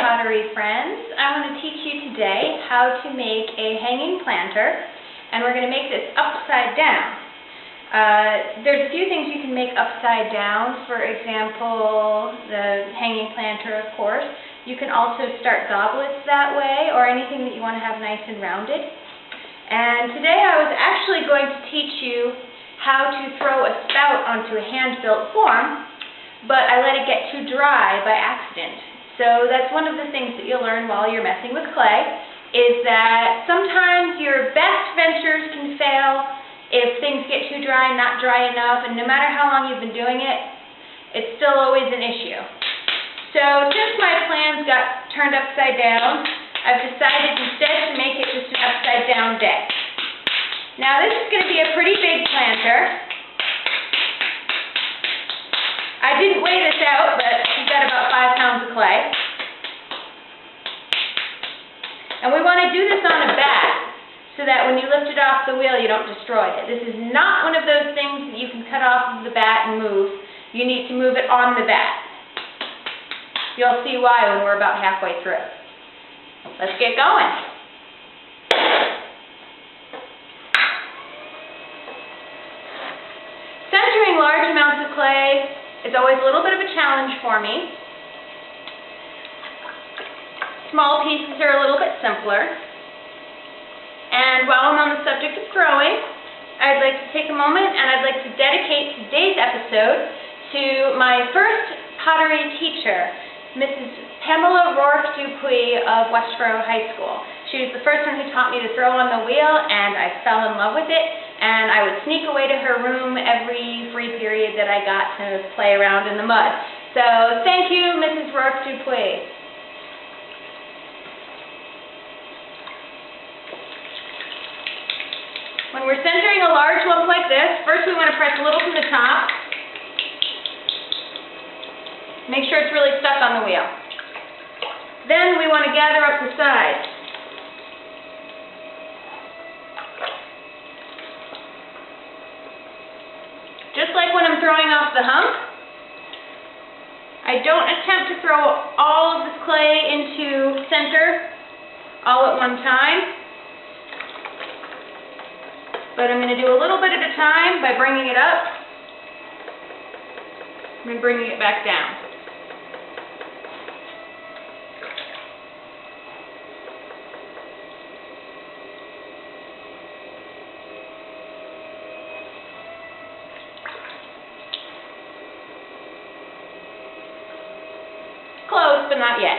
pottery friends. I want to teach you today how to make a hanging planter, and we're going to make this upside down. There's a few things you can make upside down. For example, the hanging planter, of course. You can also start goblets that way, or anything that you want to have nice and rounded. And today I was actually going to teach you how to throw a spout onto a hand-built form, but I let it get too dry by accident. So that's one of the things that you'll learn while you're messing with clay, is that sometimes your best ventures can fail if things get too dry, not dry enough, and no matter how long you've been doing it, it's still always an issue. So since my plans got turned upside down, I've decided instead to make it just an upside down deck. Now this is going to be a pretty big planter. I didn't weigh this out, but she's got about 5 pounds of clay. And we want to do this on a bat so that when you lift it off the wheel, you don't destroy it. This is not one of those things that you can cut off of the bat and move. You need to move it on the bat. You'll see why when we're about halfway through. Let's get going. Centering large amounts of clay is always a little bit of a challenge for me. Small pieces are a little bit simpler. And while I'm on the subject of throwing, I'd like to take a moment and I'd like to dedicate today's episode to my first pottery teacher, Mrs. Pamela Rourke Dupuy of Westboro High School. She was the first one who taught me to throw on the wheel, and I fell in love with it, and I would sneak away to her room every free period that I got to play around in the mud. So thank you, Mrs. Rourke Dupuy. When we're centering a large lump like this, first we want to press a little from the top. Make sure it's really stuck on the wheel. Then we want to gather up the sides. Just like when I'm throwing off the hump, I don't attempt to throw all of this clay into center all at one time, but I'm going to do a little bit at a time by bringing it up and bringing it back down. Close, but not yet.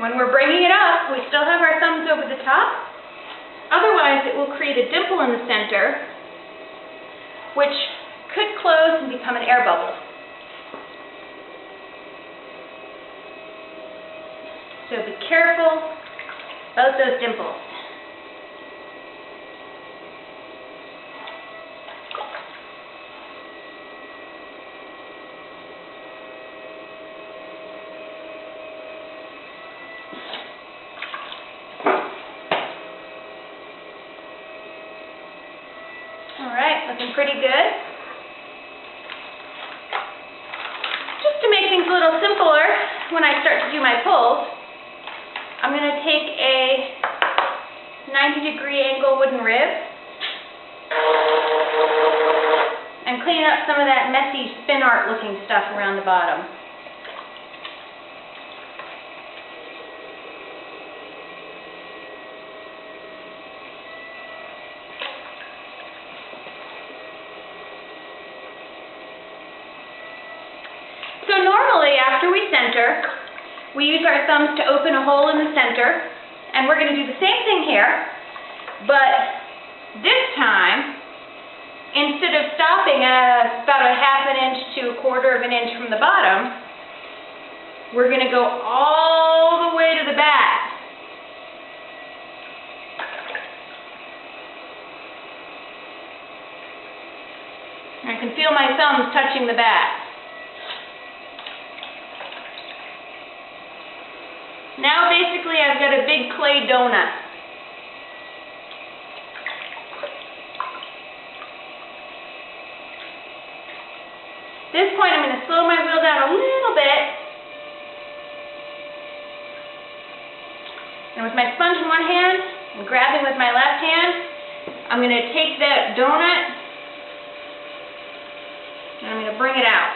When we're bringing it up, we still have our thumbs over the top. Otherwise, it will create a dimple in the center, which could close and become an air bubble. So be careful about those dimples. Alright, looking pretty good. Just to make things a little simpler when I start to do my pulls, I'm going to take a 90-degree angle wooden rib and clean up some of that messy spin art looking stuff around the bottom. So normally after we center, we use our thumbs to open a hole in the center, and we're going to do the same thing here, but this time, instead of stopping at about a ½ inch to a ¼ inch from the bottom, we're going to go all the way to the back. I can feel my thumbs touching the back. Now basically I've got a big clay donut. At this point I'm going to slow my wheel down a little bit. And with my sponge in one hand and grabbing with my left hand, I'm going to take that donut and I'm going to bring it out.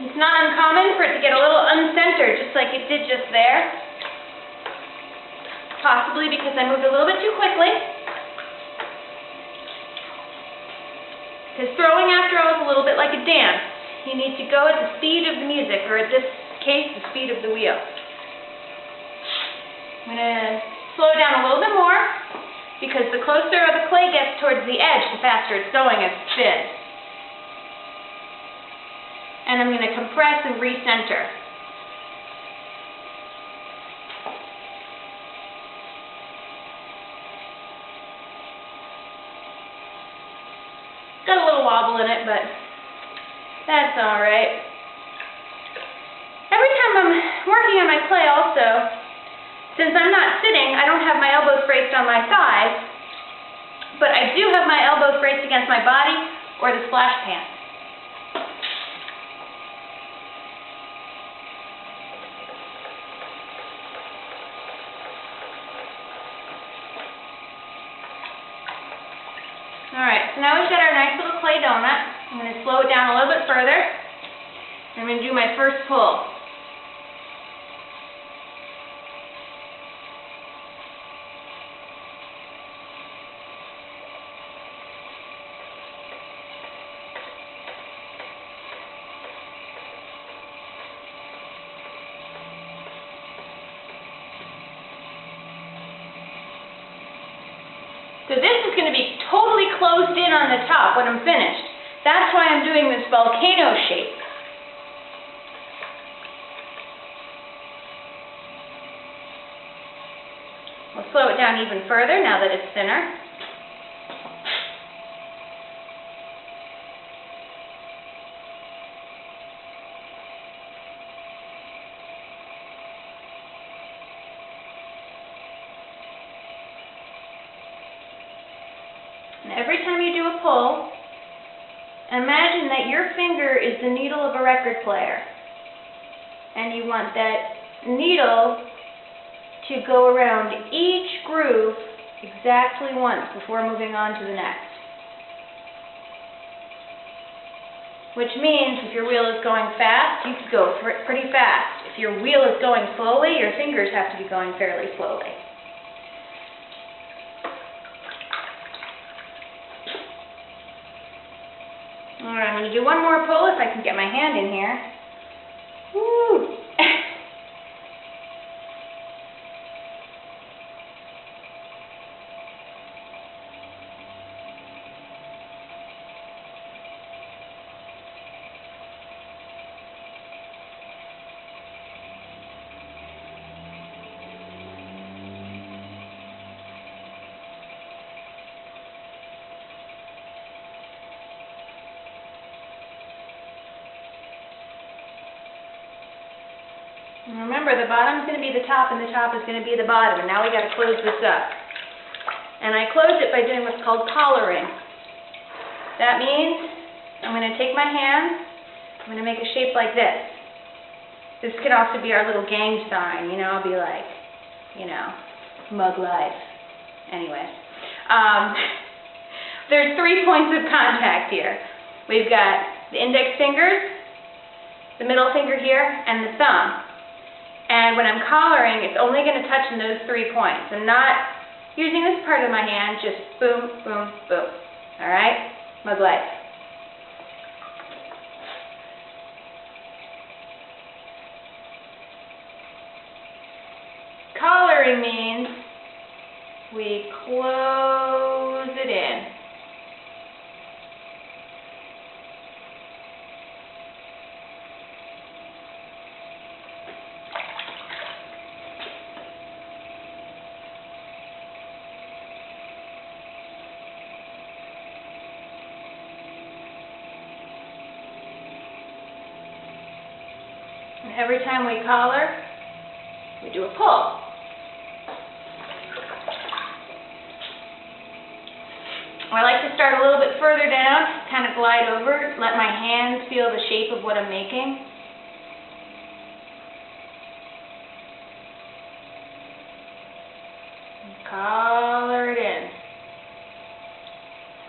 It's not uncommon for it to get a little uncentered, just like it did just there. Possibly because I moved a little bit too quickly. Because throwing, after all, is a little bit like a dance. You need to go at the speed of the music, or in this case, the speed of the wheel. I'm going to slow it down a little bit more, because the closer the clay gets towards the edge, the faster it's going as it spins. And I'm going to compress and recenter. Got a little wobble in it, but that's alright. Every time I'm working on my clay also, since I'm not sitting, I don't have my elbows braced on my thighs, but I do have my elbows braced against my body or the splash pan. Alright, so now we've got our nice little clay donut. I'm going to slow it down a little bit further. I'm going to do my first pull. So this is going to be totally closed in on the top when I'm finished. That's why I'm doing this volcano shape. We'll slow it down even further now that it's thinner. And every time you do a pull, imagine that your finger is the needle of a record player. And you want that needle to go around each groove exactly once before moving on to the next. Which means if your wheel is going fast, you could go pretty fast. If your wheel is going slowly, your fingers have to be going fairly slowly. Alright, I'm going to do one more pull if I can get my hand in here. Woo! And remember, the bottom is going to be the top and the top is going to be the bottom. And now we got to close this up. And I close it by doing what's called collaring. That means I'm going to take my hand, I'm going to make a shape like this. This could also be our little gang sign, you know, I'll be like, you know, mug life. Anyway. There's 3 points of contact here. We've got the index fingers, the middle finger here, and the thumb. And when I'm collaring, it's only going to touch in those 3 points. I'm not using this part of my hand, just boom, boom, boom. Alright? Mug life. Collaring means we close it in. every time we collar, we do a pull. I like to start a little bit further down, kind of glide over, let my hands feel the shape of what I'm making. Collar it in.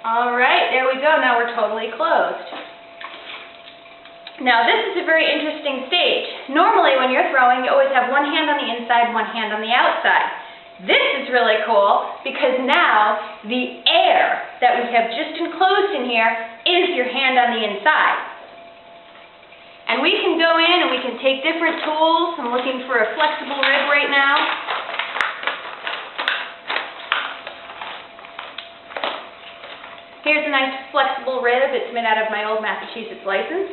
All right, there we go. Now we're totally closed. Now this is a very interesting stage. Normally when you're throwing, you always have one hand on the inside, one hand on the outside. This is really cool because now the air that we have just enclosed in here is your hand on the inside. And we can go in and we can take different tools. I'm looking for a flexible rib right now. Here's a nice flexible rib. It's made out of my old Massachusetts license.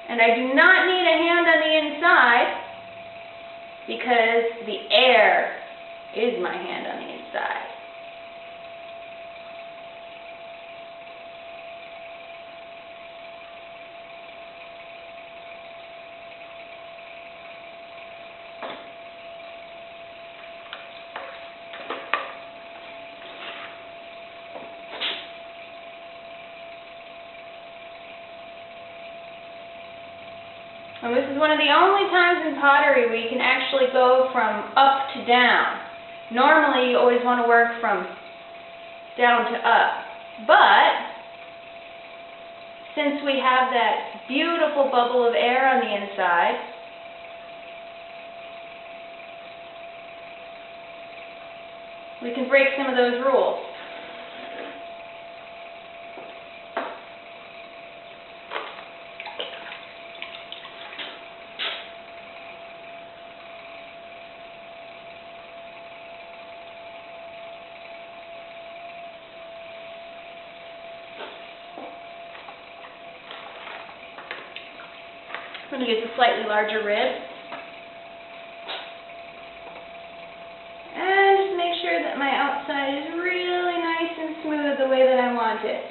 And I do not need a hand on the inside because the air is my hand on the inside. And this is one of the only times in pottery where you can actually go from up to down. Normally you always want to work from down to up. But since we have that beautiful bubble of air on the inside, we can break some of those rules. I'm going to use a slightly larger rib. And just make sure that my outside is really nice and smooth the way that I want it.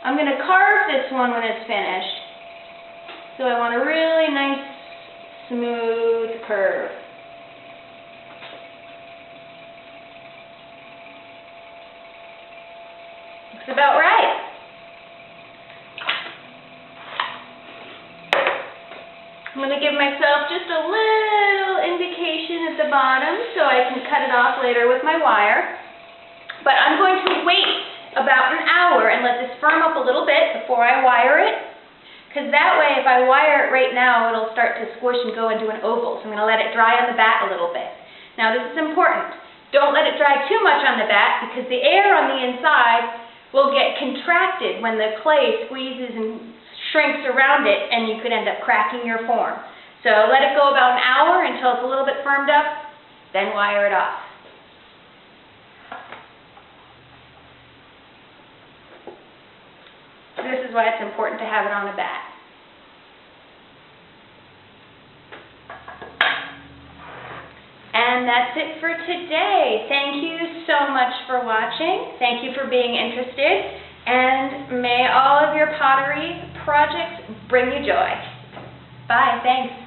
I'm going to carve this one when it's finished. So I want a really nice, smooth curve. Looks about right. I'm going to give myself just a little indication at the bottom so I can cut it off later with my wire. But I'm going to wait about an hour and let this firm up a little bit before I wire it. Because that way, if I wire it right now, it'll start to squish and go into an oval. So I'm going to let it dry on the bat a little bit. Now this is important. Don't let it dry too much on the bat because the air on the inside will get contracted when the clay squeezes and shrinks around it, and you could end up cracking your form. So let it go about an hour until it's a little bit firmed up, then wire it off. This is why it's important to have it on a bat. And that's it for today. Thank you so much for watching. Thank you for being interested. And may all of your pottery projects bring you joy. Bye. Thanks.